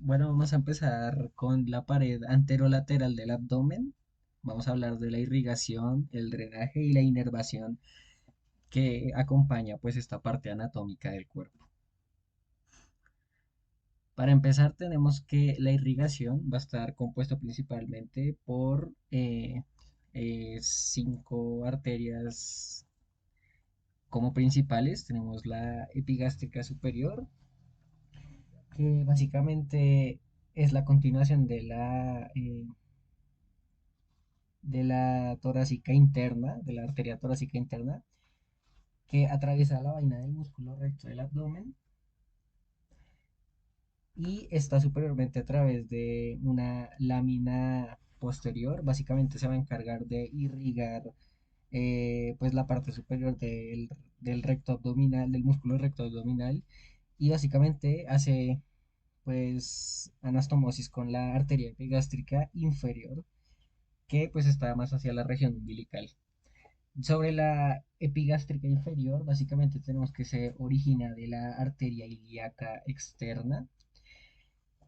Bueno, vamos a empezar con la pared anterolateral del abdomen. Vamos a hablar de la irrigación, el drenaje y la inervación que acompaña pues esta parte anatómica del cuerpo. Para empezar tenemos que la irrigación va a estar compuesto principalmente por cinco arterias como principales. Tenemos la epigástrica superior, que básicamente es la continuación de la torácica interna, de la arteria torácica interna, que atraviesa la vaina del músculo recto del abdomen y está superiormente a través de una lámina posterior. Básicamente se va a encargar de irrigar pues la parte superior del recto abdominal, del músculo recto abdominal, y básicamente hace pues anastomosis con la arteria epigástrica inferior, que pues está más hacia la región umbilical. Sobre la epigástrica inferior, básicamente tenemos que se origina de la arteria ilíaca externa,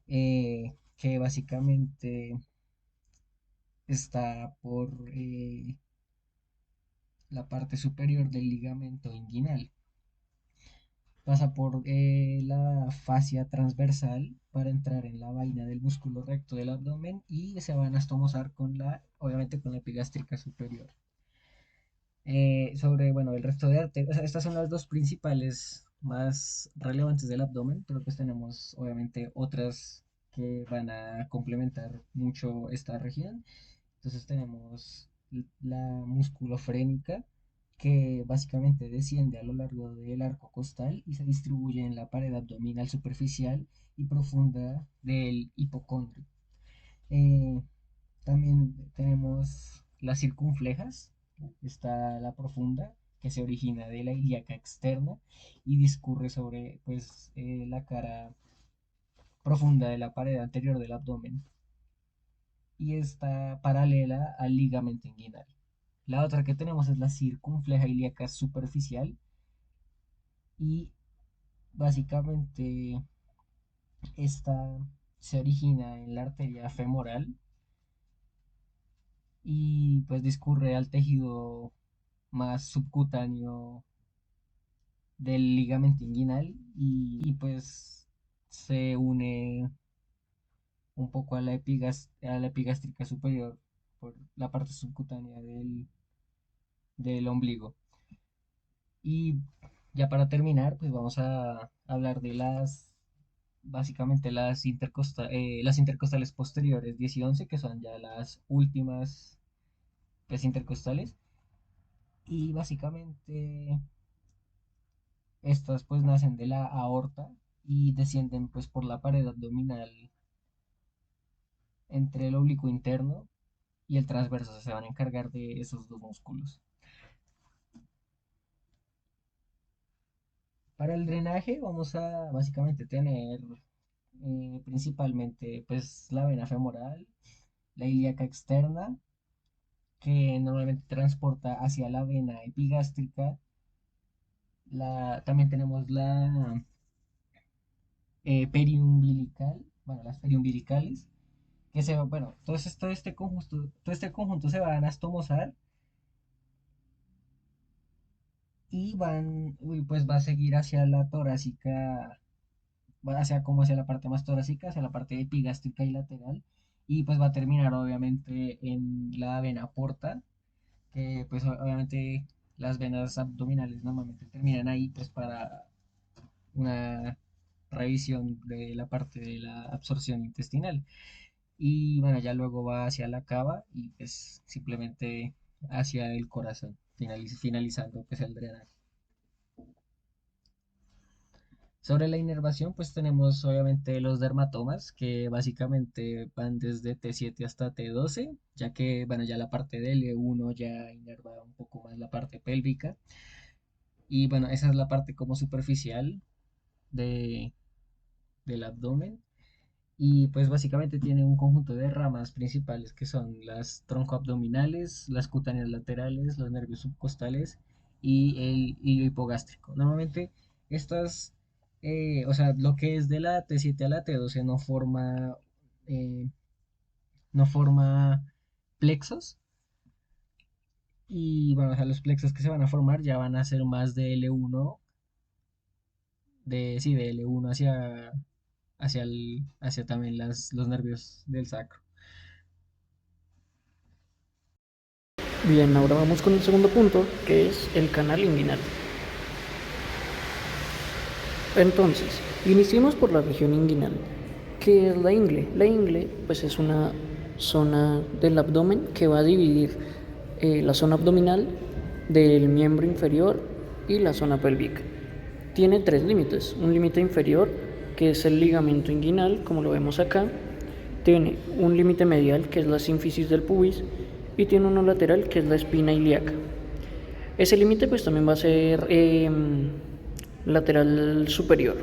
que básicamente está por la parte superior del ligamento inguinal. Pasa por la fascia transversal para entrar en la vaina del músculo recto del abdomen y se va a anastomosar obviamente con la epigástrica superior. Sobre el resto de arterias, o sea, estas son las dos principales más relevantes del abdomen, pero pues tenemos obviamente otras que van a complementar mucho esta región. Entonces tenemos la musculofrénica, que básicamente desciende a lo largo del arco costal y se distribuye en la pared abdominal superficial y profunda del hipocondrio. Eh, También tenemos las circunflejas. Está la profunda, que se origina de la ilíaca externa y discurre sobre la cara profunda de la pared anterior del abdomen y está paralela al ligamento inguinal. La otra que tenemos es la circunfleja ilíaca superficial, y básicamente esta se origina en la arteria femoral y pues discurre al tejido más subcutáneo del ligamento inguinal y se une un poco a a la epigástrica superior por la parte subcutánea del ombligo. Y ya para terminar, pues vamos a hablar de básicamente las intercostales posteriores 10 y 11, que son ya las últimas pues intercostales. Y básicamente estas pues nacen de la aorta y descienden pues por la pared abdominal entre el oblicuo interno y el transverso. O sea, se van a encargar de esos dos músculos. Para el drenaje vamos a básicamente tener principalmente pues la vena femoral, la ilíaca externa, que normalmente transporta hacia la vena epigástrica. También tenemos la periumbilical, bueno, las periumbilicales, todo este conjunto se va a anastomosar y pues va a seguir hacia la torácica, va hacia como hacia la parte más torácica, hacia la parte epigástrica y lateral, y pues va a terminar obviamente en la vena porta, que pues obviamente las venas abdominales normalmente terminan ahí pues para una revisión de la parte de la absorción intestinal. Y bueno, ya luego va hacia la cava y pues simplemente hacia el corazón, finalizando pues el drenaje. Sobre la inervación, pues tenemos obviamente los dermatomas, que básicamente van desde T7 hasta T12, ya que, bueno, ya la parte del E1 ya inerva un poco más la parte pélvica. Y bueno, esa es la parte como superficial de, del abdomen. Y pues básicamente tiene un conjunto de ramas principales que son las troncoabdominales, las cutáneas laterales, los nervios subcostales y el hilo hipogástrico. Normalmente estas o sea, lo que es de la T7 a la T12 eh, no forma plexos. Y bueno, o sea, los plexos que se van a formar ya van a ser más de L1, sí, de L1 hacia también los nervios del sacro. Bien, ahora vamos con el segundo punto, que es el canal inguinal. Entonces, iniciemos por la región inguinal. ¿Qué es la ingle? La ingle, pues, es una zona del abdomen que va a dividir la zona abdominal del miembro inferior y la zona pélvica. Tiene tres límites. Un límite inferior, que es el ligamento inguinal, como lo vemos acá. Tiene un límite medial, que es la sínfisis del pubis, y tiene uno lateral, que es la espina ilíaca. Ese límite pues también va a ser lateral superior.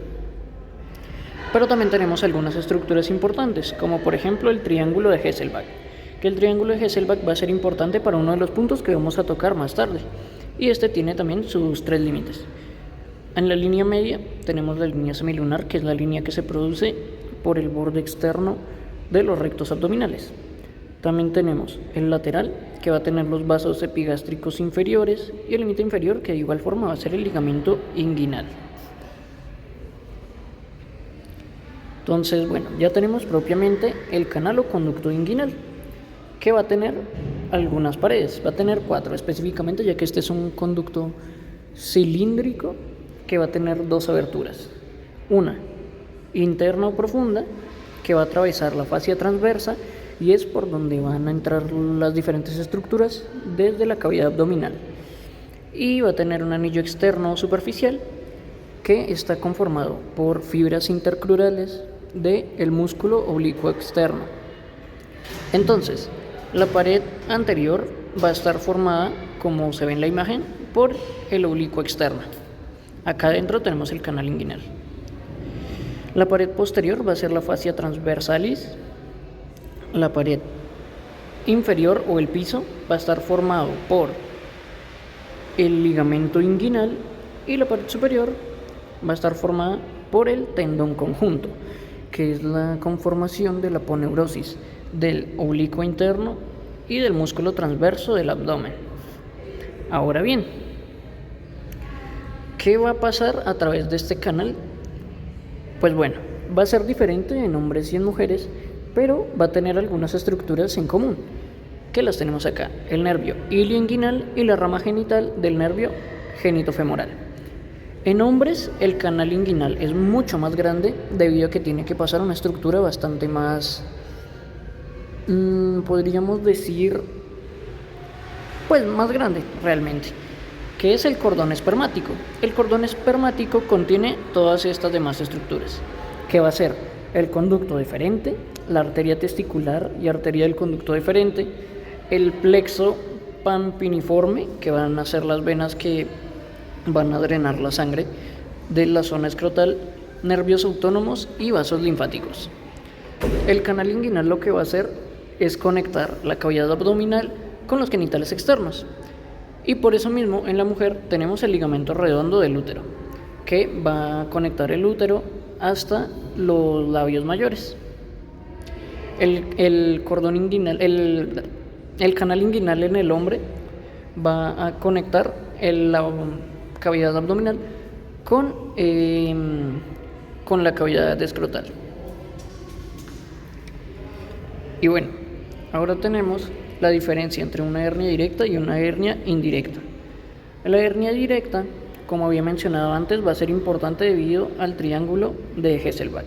Pero también tenemos algunas estructuras importantes, como por ejemplo el triángulo de Hesselbach, que el triángulo de Hesselbach va a ser importante para uno de los puntos que vamos a tocar más tarde. Y este tiene también sus tres límites. En la línea media tenemos la línea semilunar, que es la línea que se produce por el borde externo de los rectos abdominales. También tenemos el lateral, que va a tener los vasos epigástricos inferiores, y el límite inferior, que de igual forma va a ser el ligamento inguinal. Entonces, bueno, ya tenemos propiamente el canal o conducto inguinal, que va a tener algunas paredes, va a tener 4 específicamente, ya que este es un conducto cilíndrico que va a tener 2 aberturas. Una interna o profunda, que va a atravesar la fascia transversa y es por donde van a entrar las diferentes estructuras desde la cavidad abdominal. Y va a tener un anillo externo superficial que está conformado por fibras intercrurales del músculo oblicuo externo. Entonces, la pared anterior va a estar formada, como se ve en la imagen, por el oblicuo externo. Acá adentro tenemos el canal inguinal. La pared posterior va a ser la fascia transversalis. La pared inferior o el piso va a estar formado por el ligamento inguinal y la pared superior va a estar formada por el tendón conjunto, que es la conformación de la aponeurosis del oblicuo interno y del músculo transverso del abdomen. Ahora bien, ¿qué va a pasar a través de este canal? Pues bueno, va a ser diferente en hombres y en mujeres, pero va a tener algunas estructuras en común, que las tenemos acá: el nervio ilioinguinal y la rama genital del nervio genitofemoral. En hombres, el canal inguinal es mucho más grande debido a que tiene que pasar una estructura bastante más, podríamos decir, pues más grande realmente, que es el cordón espermático. El cordón espermático contiene todas estas demás estructuras, que va a ser el conducto deferente, la arteria testicular y arteria del conducto deferente, el plexo pampiniforme, que van a ser las venas que van a drenar la sangre de la zona escrotal, nervios autónomos y vasos linfáticos. El canal inguinal lo que va a hacer es conectar la cavidad abdominal con los genitales externos. Y por eso mismo en la mujer tenemos el ligamento redondo del útero, que va a conectar el útero hasta los labios mayores. El cordón inguinal, el canal inguinal en el hombre va a conectar la cavidad abdominal con la cavidad escrotal. Y bueno, ahora tenemos la diferencia entre una hernia directa y una hernia indirecta. La hernia directa, como había mencionado antes, va a ser importante debido al triángulo de Hesselbach,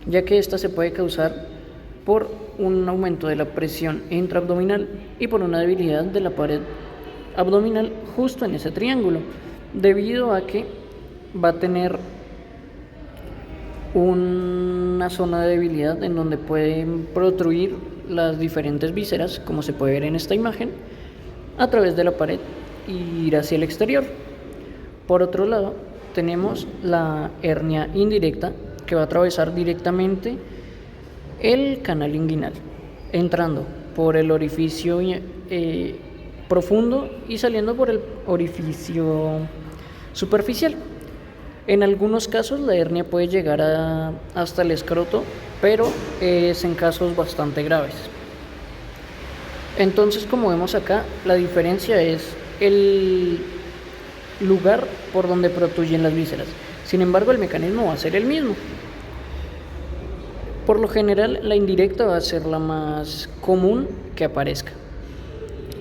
ya que esta se puede causar por un aumento de la presión intraabdominal y por una debilidad de la pared abdominal justo en ese triángulo, debido a que va a tener una zona de debilidad en donde pueden protruir las diferentes vísceras, como se puede ver en esta imagen, a través de la pared y ir hacia el exterior. Por otro lado, tenemos la hernia indirecta, que va a atravesar directamente el canal inguinal, entrando por el orificio profundo y saliendo por el orificio superficial. En algunos casos la hernia puede llegar hasta el escroto, pero es en casos bastante graves. Entonces, como vemos acá, la diferencia es el lugar por donde protruyen las vísceras. Sin embargo, el mecanismo va a ser el mismo. Por lo general, la indirecta va a ser la más común que aparezca.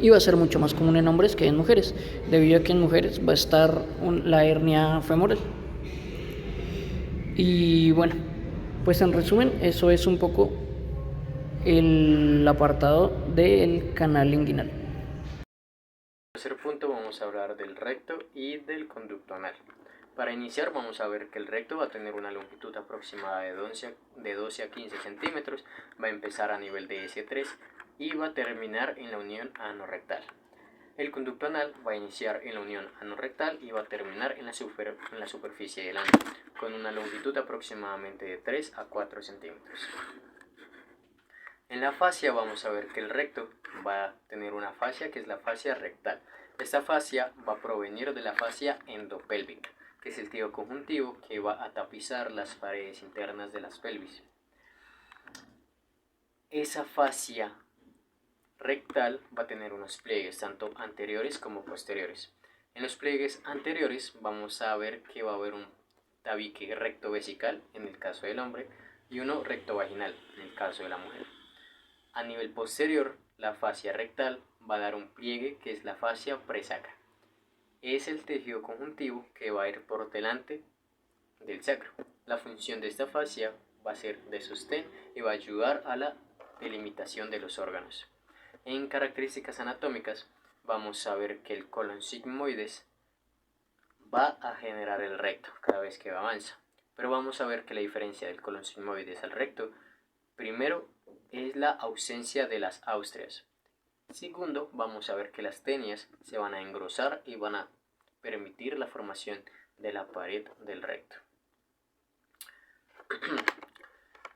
Y va a ser mucho más común en hombres que en mujeres, debido a que en mujeres va a estar la hernia femoral. Y bueno, pues en resumen, eso es un poco el apartado del canal inguinal. En el tercer punto vamos a hablar del recto y del conducto anal. Para iniciar vamos a ver que el recto va a tener una longitud aproximada de 12 a 15 centímetros, va a empezar a nivel de S3 y va a terminar en la unión anorrectal. El conducto anal va a iniciar en la unión anorrectal y va a terminar en la superficie del ano, con una longitud aproximadamente de 3 a 4 centímetros. En la fascia vamos a ver que el recto va a tener una fascia que es la fascia rectal. Esta fascia va a provenir de la fascia endopélvica, que es el tejido conjuntivo que va a tapizar las paredes internas de las pelvis. Esa fascia rectal va a tener unos pliegues tanto anteriores como posteriores. En los pliegues anteriores vamos a ver que va a haber un tabique recto vesical en el caso del hombre y uno recto vaginal en el caso de la mujer. A nivel posterior, la fascia rectal va a dar un pliegue que es la fascia presacra. Es el tejido conjuntivo que va a ir por delante del sacro. La función de esta fascia va a ser de sostén y va a ayudar a la delimitación de los órganos. En características anatómicas vamos a ver que el colon sigmoides va a generar el recto cada vez que avanza. Pero vamos a ver que la diferencia del colon sigmoides al recto, primero, es la ausencia de las austrias. Segundo, vamos a ver que las tenias se van a engrosar y van a permitir la formación de la pared del recto.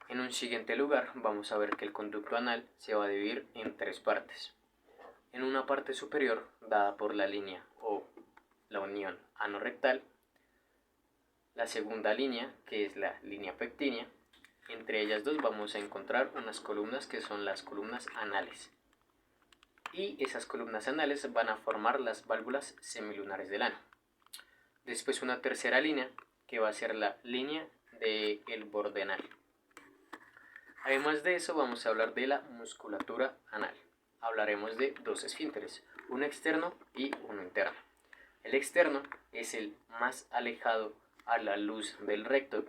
En un siguiente lugar, vamos a ver que el conducto anal se va a dividir en tres partes. En una parte superior, dada por la línea o la unión anorrectal, la segunda línea, que es la línea pectínea, entre ellas dos vamos a encontrar unas columnas que son las columnas anales. Y esas columnas anales van a formar las válvulas semilunares del ano. Después una tercera línea, que va a ser la línea del borde anal. Además de eso, vamos a hablar de la musculatura anal. Hablaremos de dos esfínteres, uno externo y uno interno. El externo es el más alejado a la luz del recto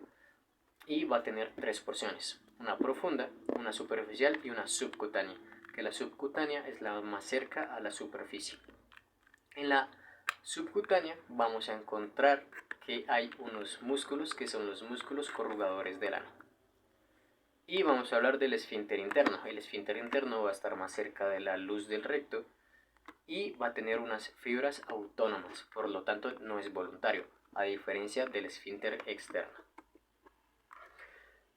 y va a tener tres porciones, una profunda, una superficial y una subcutánea, que la subcutánea es la más cerca a la superficie. En la subcutánea vamos a encontrar que hay unos músculos que son los músculos corrugadores del ano. Y vamos a hablar del esfínter interno. El esfínter interno va a estar más cerca de la luz del recto y va a tener unas fibras autónomas, por lo tanto no es voluntario, a diferencia del esfínter externo.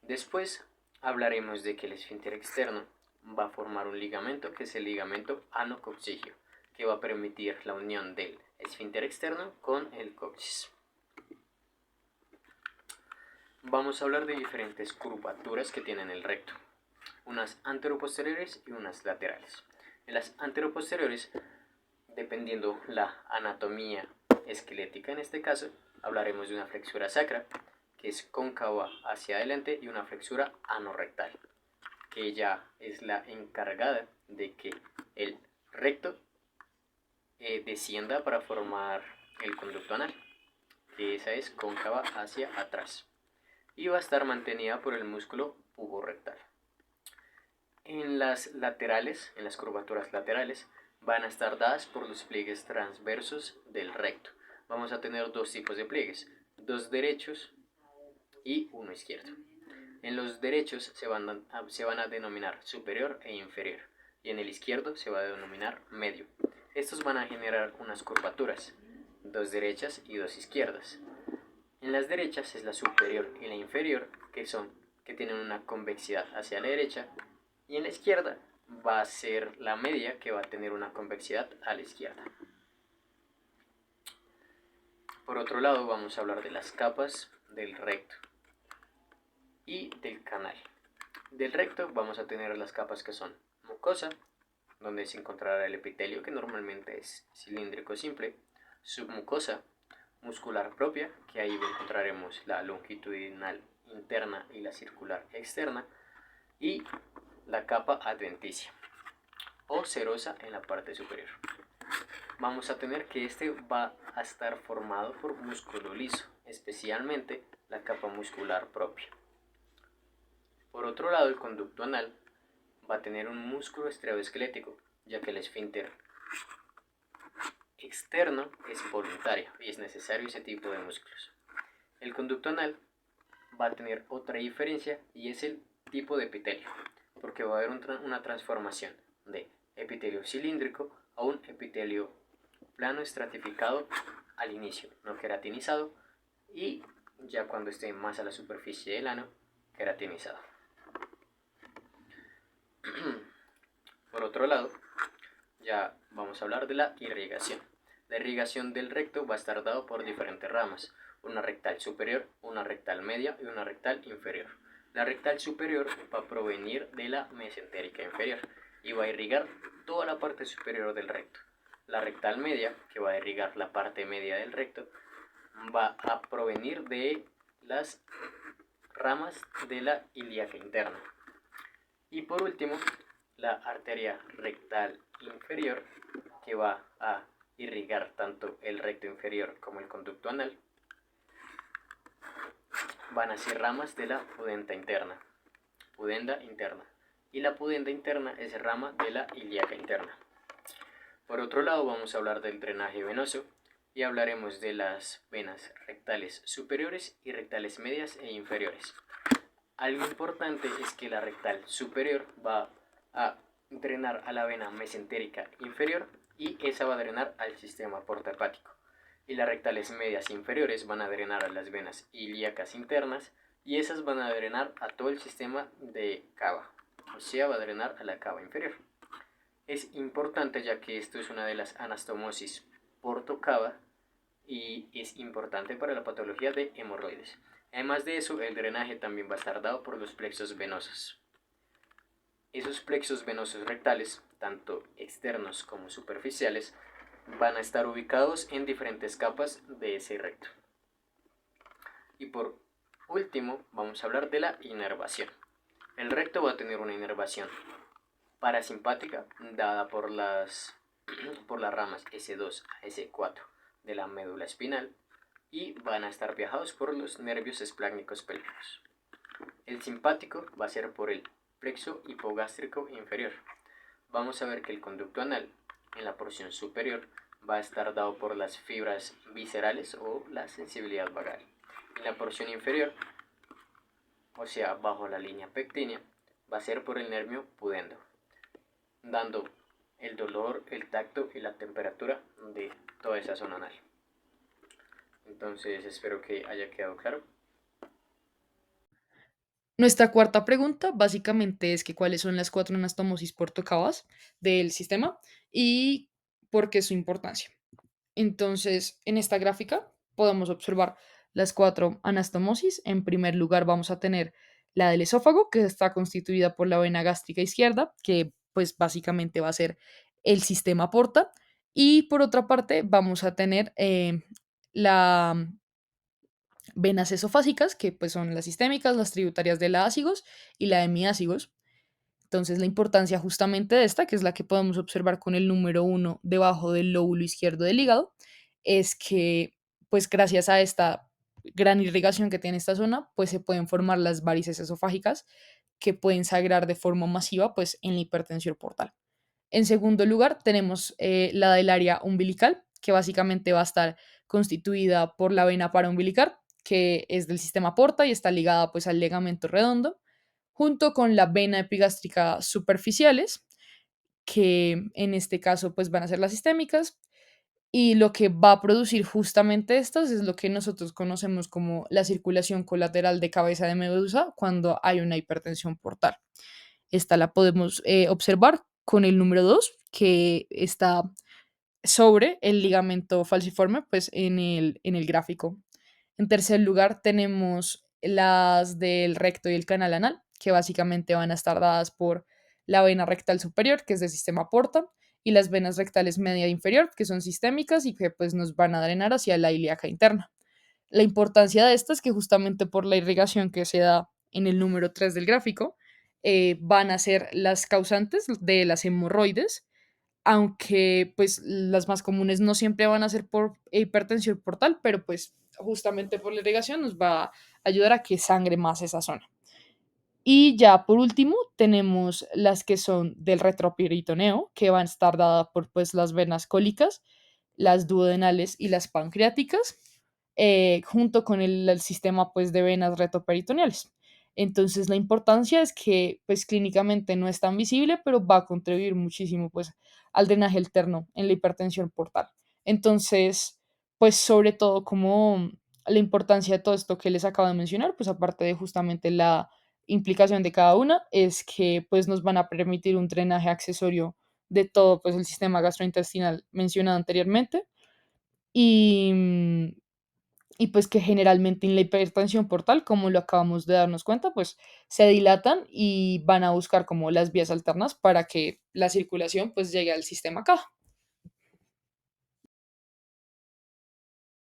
Después hablaremos de que el esfínter externo va a formar un ligamento que es el ligamento anococcigio, que va a permitir la unión del esfínter externo con el coxis. Vamos a hablar de diferentes curvaturas que tienen el recto, unas anteroposteriores y unas laterales. En las anteroposteriores, dependiendo la anatomía esquelética en este caso, hablaremos de una flexura sacra, que es cóncava hacia adelante, y una flexura anorrectal, que ella es la encargada de que el recto descienda para formar el conducto anal, que esa es cóncava hacia atrás, y va a estar mantenida por el músculo puborectal. En las laterales, en las curvaturas laterales, van a estar dadas por los pliegues transversos del recto. Vamos a tener dos tipos de pliegues, dos derechos y uno izquierdo. En los derechos se van a denominar superior e inferior, y en el izquierdo se va a denominar medio. Estos van a generar unas curvaturas, dos derechas y dos izquierdas. En las derechas es la superior y la inferior, que tienen una convexidad hacia la derecha, y en la izquierda va a ser la media, que va a tener una convexidad a la izquierda. Por otro lado, vamos a hablar de las capas del recto y del canal. Del recto vamos a tener las capas que son mucosa, donde se encontrará el epitelio, que normalmente es cilíndrico simple, submucosa, muscular propia, que ahí encontraremos la longitudinal interna y la circular externa, y la capa adventicia o serosa en la parte superior. Vamos a tener que este va a estar formado por músculo liso, especialmente la capa muscular propia. Por otro lado, el conducto anal va a tener un músculo estereoesquelético, ya que el esfínter externo es voluntario y es necesario ese tipo de músculos. El conducto anal va a tener otra diferencia y es el tipo de epitelio, porque va a haber una transformación de epitelio cilíndrico a un epitelio plano estratificado al inicio, no queratinizado, y ya cuando esté más a la superficie del ano, queratinizado. Por otro lado, ya vamos a hablar de la irrigación. La irrigación del recto va a estar dado por diferentes ramas, una rectal superior, una rectal media y una rectal inferior. La rectal superior va a provenir de la mesentérica inferior y va a irrigar toda la parte superior del recto. La rectal media, que va a irrigar la parte media del recto, va a provenir de las ramas de la ilíaca interna. Y por último, la arteria rectal inferior, que va a irrigar tanto el recto inferior como el conducto anal, van a ser ramas de la pudenda interna. Y la pudenda interna es rama de la ilíaca interna. Por otro lado, vamos a hablar del drenaje venoso y hablaremos de las venas rectales superiores y rectales medias e inferiores. Algo importante es que la rectal superior va a drenar a la vena mesentérica inferior y esa va a drenar al sistema portohepático. Y las rectales medias inferiores van a drenar a las venas ilíacas internas y esas van a drenar a todo el sistema de cava, o sea, va a drenar a la cava inferior. Es importante ya que esto es una de las anastomosis portocava y es importante para la patología de hemorroides. Además de eso, el drenaje también va a estar dado por los plexos venosos. Esos plexos venosos rectales, tanto externos como superficiales, van a estar ubicados en diferentes capas de ese recto. Y por último, vamos a hablar de la inervación. El recto va a tener una inervación parasimpática dada por las ramas S2 a S4 de la médula espinal y van a estar viajados por los nervios esplácnicos pélvicos. El simpático va a ser por el plexo hipogástrico inferior. Vamos a ver que el conducto anal en la porción superior va a estar dado por las fibras viscerales o la sensibilidad vagal. En la porción inferior, o sea, bajo la línea pectínea, va a ser por el nervio pudendo, dando el dolor, el tacto y la temperatura de toda esa zona anal. Entonces espero que haya quedado claro. Nuestra cuarta pregunta básicamente es que cuáles son las cuatro anastomosis portocavas del sistema y por qué su importancia. Entonces, en esta gráfica podemos observar las cuatro anastomosis. En primer lugar, vamos a tener la del esófago, que está constituida por la vena gástrica izquierda, que pues básicamente va a ser el sistema porta. Y por otra parte, vamos a tener la venas esofásicas, que pues son las sistémicas, las tributarias de la ácigos y la hemiácigos. Entonces, la importancia justamente de esta, que es la que podemos observar con el número uno debajo del lóbulo izquierdo del hígado, es que, pues gracias a esta gran irrigación que tiene esta zona, pues se pueden formar las varices esofágicas que pueden sagrar de forma masiva, pues en la hipertensión portal. En segundo lugar, tenemos la del área umbilical, que básicamente va a estar constituida por la vena paraumbilical, que es del sistema porta y está ligada pues al ligamento redondo, junto con la vena epigástrica superficiales, que en este caso pues van a ser las sistémicas, y lo que va a producir justamente estas es lo que nosotros conocemos como la circulación colateral de cabeza de medusa cuando hay una hipertensión portal. Esta la podemos observar con el número 2 que está sobre el ligamento falciforme, pues en el gráfico. En tercer lugar, tenemos las del recto y el canal anal, que básicamente van a estar dadas por la vena rectal superior, que es del sistema porta, y las venas rectales media e inferior, que son sistémicas y que pues nos van a drenar hacia la ilíaca interna. La importancia de esta es que justamente por la irrigación que se da en el número 3 del gráfico, van a ser las causantes de las hemorroides, aunque pues las más comunes no siempre van a ser por hipertensión portal, pero pues justamente por la irrigación nos va a ayudar a que sangre más esa zona. Y ya por último tenemos las que son del retroperitoneo, que van a estar dadas por pues las venas cólicas, las duodenales y las pancreáticas, junto con el sistema pues de venas retroperitoneales. Entonces la importancia es que pues clínicamente no es tan visible, pero va a contribuir muchísimo pues al drenaje alterno en la hipertensión portal. Entonces, pues sobre todo como la importancia de todo esto que les acabo de mencionar, pues aparte de justamente la implicación de cada una, es que pues nos van a permitir un drenaje accesorio de todo pues el sistema gastrointestinal mencionado anteriormente y, y pues que generalmente en la hipertensión portal, como lo acabamos de darnos cuenta, pues se dilatan y van a buscar como las vías alternas para que la circulación pues llegue al sistema acá.